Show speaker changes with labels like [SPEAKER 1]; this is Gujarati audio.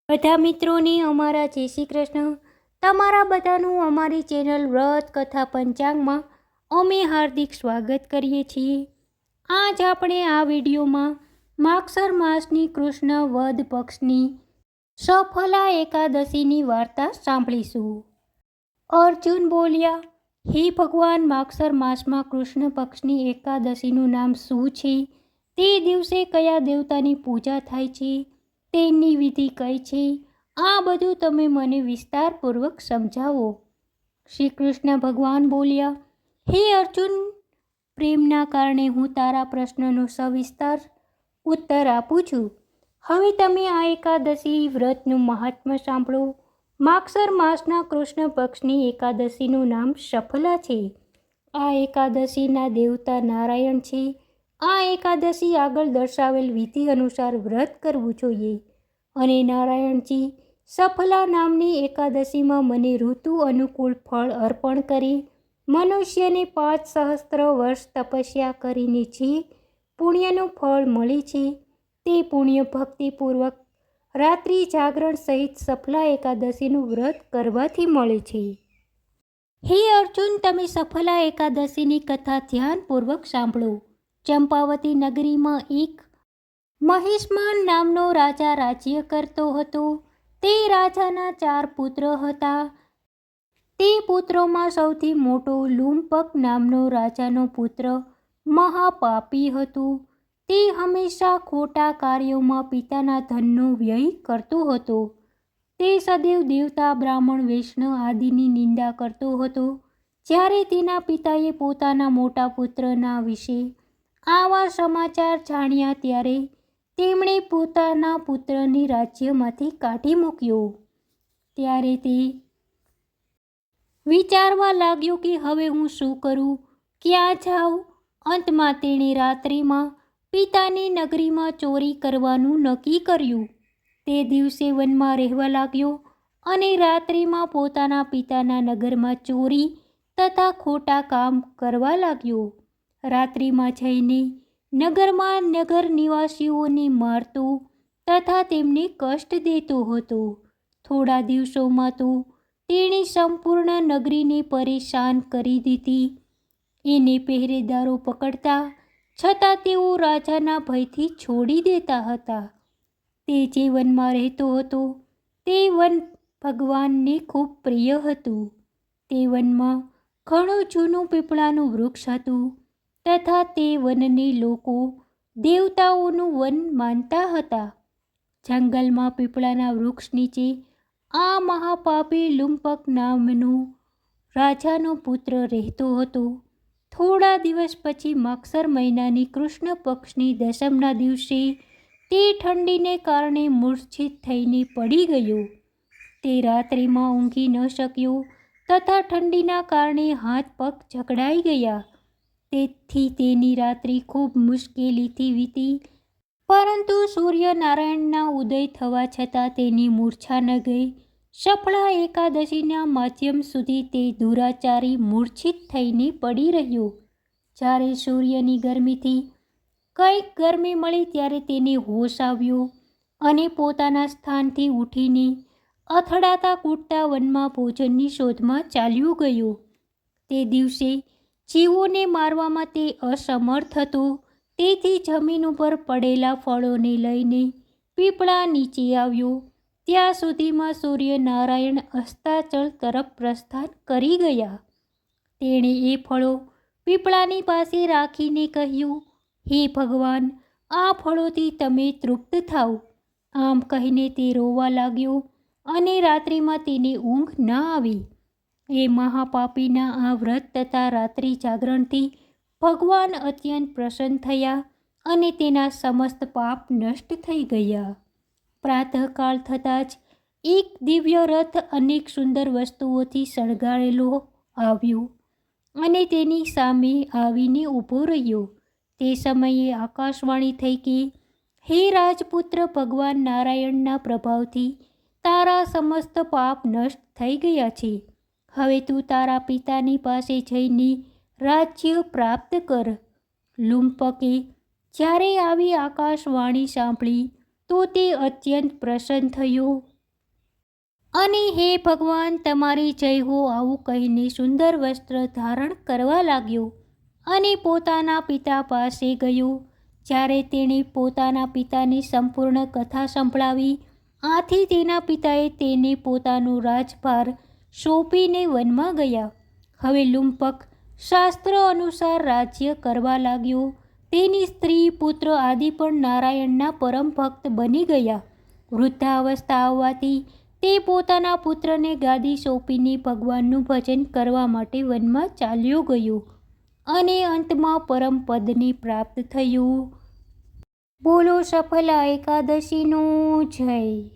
[SPEAKER 1] બધા મિત્રોને અમારા જય શ્રી કૃષ્ણ. તમારા બધાનું અમારી ચેનલ વ્રત કથા પંચાંગમાં અમે હાર્દિક સ્વાગત કરીએ છીએ. આજ આપણે આ વિડીયોમાં માગસર માસની કૃષ્ણ વદ પક્ષની સફલા એકાદશીની વાર્તા સાંભળીશું. અર્જુન બોલ્યા, હે ભગવાન, માગસર માસમાં કૃષ્ણ પક્ષની એકાદશીનું નામ શું છે? તે દિવસે કયા દેવતાની પૂજા થાય છે? તેની વિધિ કઈ છે? આ બધું તમે મને વિસ્તારપૂર્વક સમજાવો. શ્રી કૃષ્ણ ભગવાન બોલ્યા, હે અર્જુન, પ્રેમના કારણે હું તારા પ્રશ્નનો સવિસ્તાર ઉત્તર આપું છું. હવે તમે આ એકાદશી વ્રતનું મહાત્મ્ય સાંભળો. માગસર માસના કૃષ્ણ પક્ષની એકાદશીનું નામ સફલા છે. આ એકાદશીના દેવતા નારાયણ છે. આ એકાદશી આગળ દર્શાવેલ વિધિ અનુસાર વ્રત કરવું જોઈએ. અને નારાયણજી સફલા નામની એકાદશીમાં મને ઋતુ અનુકૂળ ફળ અર્પણ કરી મનુષ્યને 5 સહસ્ત્ર વર્ષ તપસ્યા કરીને જે પુણ્યનું ફળ મળે છે તે પુણ્ય ભક્તિપૂર્વક રાત્રિ જાગરણ સહિત સફલા એકાદશીનું વ્રત કરવાથી મળે છે. હે અર્જુન, તમે સફલા એકાદશીની કથા ધ્યાનપૂર્વક સાંભળો. ચંપાવતી નગરીમાં એક મહિષ્માન નામનો રાજા રાજ્ય કરતો હતો. તે રાજાના 4 પુત્ર હતા. તે પુત્રોમાં સૌથી મોટો લુંપક નામનો રાજાનો પુત્ર મહાપાપી હતો. તે હંમેશા ખોટા કાર્યોમાં પિતાના ધનનો વ્યય કરતો હતો. તે સદૈવ દેવતા, બ્રાહ્મણ, વૈષ્ણવ આદિની નિંદા કરતો હતો. જ્યારે તેના પિતાએ પોતાના મોટા પુત્રના વિશે આવા સમાચાર જાણ્યા ત્યારે તેમણે પોતાના પુત્રને રાજ્યમાંથી કાઢી મૂક્યો. ત્યારે તે વિચારવા લાગ્યો કે હવે હું શું કરું, ક્યાં જાઉં? અંતમાં તેણે રાત્રિમાં પિતાની નગરીમાં ચોરી કરવાનું નક્કી કર્યું. તે દિવસે વનમાં રહેવા લાગ્યો અને રાત્રિમાં પોતાના પિતાના નગરમાં ચોરી તથા ખોટા કામ કરવા લાગ્યો. રાત્રિમાં જઈને નગરમાં નગર નિવાસીઓને મારતો તથા તેમને કષ્ટ દેતો હતો. થોડા દિવસોમાં તો તેણે સંપૂર્ણ નગરીને પરેશાન કરી દીધી. એને પહેરેદારો પકડતા છતાં તેઓ રાજાના ભયથી છોડી દેતા હતા. તે જે વનમાં રહેતો હતો તે વન ભગવાનને ખૂબ પ્રિય હતું. તે વનમાં ઘણું જૂનું પીપળાનું વૃક્ષ હતું તથા તે વનને લોકો દેવતાઓનું વન માનતા હતા. જંગલમાં પીપળાના વૃક્ષ નીચે આ મહાપાપી લુંપક નામનો રાજાનો પુત્ર રહેતો હતો. થોડા દિવસ પછી માગસર મહિનાની કૃષ્ણ પક્ષની દસમના દિવસે તે ઠંડીને કારણે મૂર્છિત થઈને પડી ગયો. તે રાત્રિમાં ઊંઘી ન શક્યો તથા ઠંડીના કારણે હાથ પગ જકડાઈ ગયા. તેથી તેની રાત્રિ ખૂબ મુશ્કેલીથી વીતી. પરંતુ સૂર્યનારાયણના ઉદય થવા છતાં તેની મૂર્છા ન ગઈ. સફળા એકાદશીના માધ્યમ સુધી તે દુરાચારી મૂર્છિત થઈને પડી રહ્યો. જ્યારે સૂર્યની ગરમીથી કંઈક ગરમી મળી ત્યારે તેને હોશ આવ્યો અને પોતાના સ્થાનથી ઉઠીને અથડાતા કૂદતા વનમાં ભોજનની શોધમાં ચાલ્યો ગયો. તે દિવસે જીવોને મારવામાં તે અસમર્થ હતો. તેથી જમીન ઉપર પડેલા ફળોને લઈને પીપળા નીચે આવ્યો. ત્યાં સુધીમાં સૂર્યનારાયણ અસ્તાચળ તરફ પ્રસ્થાન કરી ગયા. તેણે એ ફળો પીપળાની પાસે રાખીને કહ્યું, હે ભગવાન, આ ફળોથી તમે તૃપ્ત થાઓ. આમ કહીને તે રોવા લાગ્યો અને રાત્રિમાં તેને ઊંઘ ન આવી. એ મહાપાપીના આ વ્રત તથા રાત્રિ જાગરણથી ભગવાન અત્યંત પ્રસન્ન થયા અને તેના સમસ્ત પાપ નષ્ટ થઈ ગયા. પ્રાતઃકાળ થતાં જ એક દિવ્ય રથ અનેક સુંદર વસ્તુઓથી શણગારેલો આવ્યો અને તેની સામે આવીને ઊભો રહ્યો. તે સમયે આકાશવાણી થઈ કે, હે રાજપુત્ર, ભગવાન નારાયણના પ્રભાવથી તારા સમસ્ત પાપ નષ્ટ થઈ ગયા છે. હવે તું તારા પિતાની પાસે જઈને રાજ્ય પ્રાપ્ત કર. લુંપકે જ્યારે આવી આકાશવાણી સાંભળી તો તે અત્યંત પ્રસન્ન થયો અને હે ભગવાન તમારી જય હો આવું કહીને સુંદર વસ્ત્ર ધારણ કરવા લાગ્યો અને પોતાના પિતા પાસે ગયો. જ્યારે તેણે પોતાના પિતાની સંપૂર્ણ કથા સંભળાવી, આથી તેના પિતાએ તેને પોતાનો રાજભાર સોંપીને વનમાં ગયા. હવે લુંપક શાસ્ત્ર અનુસાર રાજ્ય કરવા લાગ્યો. તેની સ્ત્રી પુત્ર આદિ પણ નારાયણના પરમ ભક્ત બની ગયા. વૃદ્ધાવસ્થા આવવાથી તે પોતાના પુત્રને ગાદી સોંપીને ભગવાનનું ભજન કરવા માટે વનમાં ચાલ્યો ગયો અને અંતમાં પરમ પદને પ્રાપ્ત થયું. બોલો સફલા એકાદશીનો જય.